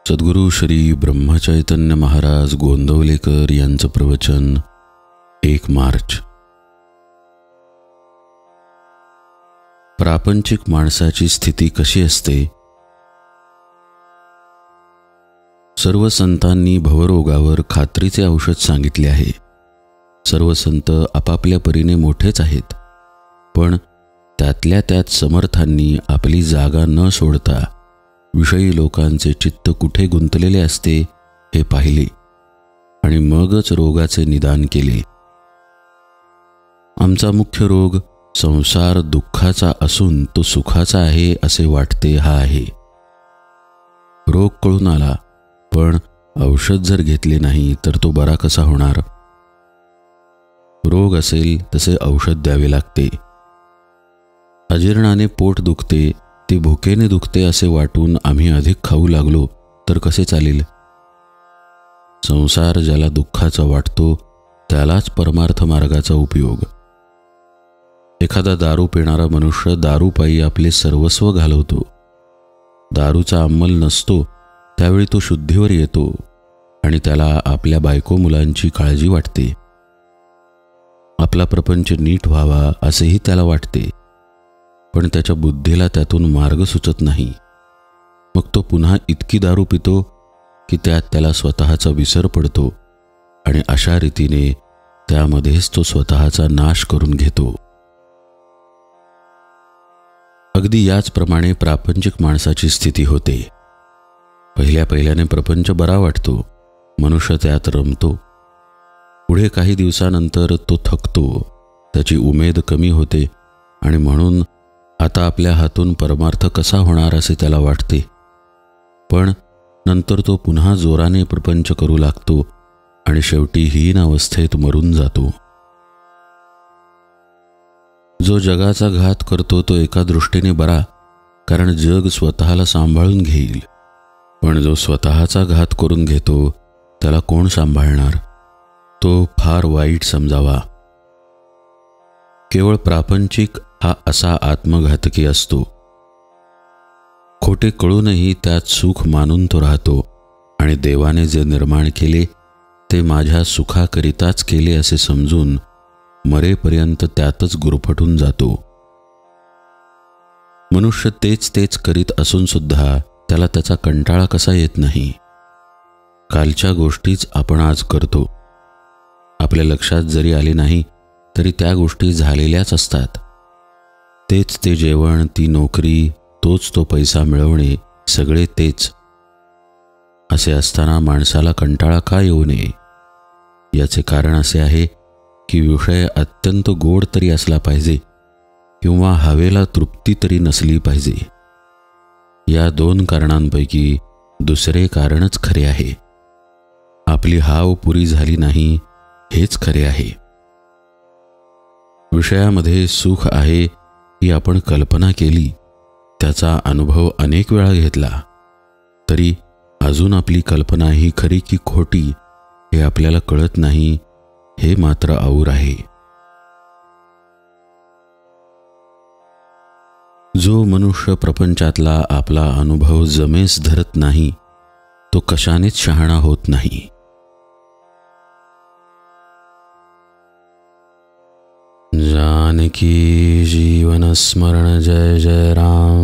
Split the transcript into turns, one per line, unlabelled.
सद्गुरू श्री ब्रह्मचैतन्य महाराज गोंदवलेकर यांचं प्रवचन 1 मार्च। प्रापंचिक माणसाची स्थिती कशी असते? सर्व संतांनी भवरोगावर खात्रीचे औषध सांगितले आहे। सर्व संत आपापल्या परीने मोठेच आहेत, पण त्यातल्या त्यात समर्थांनी आपली जागा न सोडता विषयी लोकांचे चित्त कुठे गुंतलेले असते हे पाहिले आणि मगच रोगाचे निदान केले। आमचा मुख्य रोग संसार दुःखाचा असून तो सुखाचा आहे असे वाटते हा आहे। रोग कळून आला, पण औषध जर घेतले नाही तर तो बरा कसा होणार? रोग असेल तसे औषध द्यावे लागते। अजीर्णाने पोट दुखते ते भुकेने दुखते असे वाटून आम्ही अधिक खाऊ लागलो तर कसे चालेल? संसार ज्याला दुःखाचा वाटतो त्यालाच परमार्थ मार्गाचा उपयोग। एखादा दारू पिणारा मनुष्य दारूपायी आपले सर्वस्व घालवतो। दारूचा अंमल नसतो त्यावेळी तो शुद्धीवर येतो आणि त्याला आपल्या बायको मुलांची काळजी वाटते। आपला प्रपंच नीट व्हावा असेही त्याला वाटते, पण त्याच्या बुद्धीला त्यातून मार्ग सुचत नाही। मग तो पुन्हा इतकी दारू पितो की त्यात त्याला स्वतःचा विसर पडतो आणि अशा रीतीने त्यामध्येच तो स्वतःचा नाश करून घेतो। अगदी याचप्रमाणे प्रापंचिक माणसाची स्थिती होते। पहिल्याने प्रपंच बरा वाटतो, मनुष्य त्यात रमतो। पुढे काही दिवसानंतर तो थकतो, त्याची उमेद कमी होते आणि म्हणून आता आपल्या हातून परमार्थ कसा होणार असे त्याला वाटते। पण नंतर तो पुन्हा जोराने प्रपंच करू लागतो आणि शेवटी हीन अवस्थेत मरून जातो। जो जगाचा घात करतो तो एका दृष्टीने बरा, कारण जग स्वतःला सांभाळून घेईल, पण जो स्वतःचा घात करून घेतो त्याला कोण सांभाळणार? तो फार वाईट समजावा। केवळ प्रापंचिक हा असा आत्मघातकी असतो। खोटे कळूनही त्यात सुख मानून तो राहतो आणि देवाने जे निर्माण केले ते माझ्या सुखाकरिताच केले असे समजून मरेपर्यंत त्यातच गुरफटून जातो। मनुष्य तेच करीत असून सुद्धा त्याला त्याचा कंटाळा कसा येत नाही? कालच्या गोष्टीच आपण आज करतो। आपल्या लक्षात जरी आले नाही तरी त्या गोष्टी झालेल्याच असतात। तेच ते जेवण, ती नोकरी, तोच तो पैसा मिळवणे, सगळे तेच। असे असताना माणसाला कंटाळा का येऊ नये? याचे कारण असे आहे की विषय अत्यंत गोड तरी असला पाहिजे किंवा हवेला तृप्ती तरी नसली पाहिजे। या 2 कारणांपैकी दुसरे कारणच खरे आहे। आपली हाव पुरी झाली नाही हेच खरे आहे। विषयामध्ये सुख आहे ही आपण कल्पना केली, त्याचा अनुभव अनेक वेळा घेतला, तरी अजून आपली कल्पना ही खरी की खोटी हे आपल्याला कळत नाही, हे मात्र और आहे। जो मनुष्य प्रपंचातला आपला अनुभव जमेस धरत नाही तो कशानेच शहाणा होत नाही। जानकी जीवन स्मरण जय जय राम।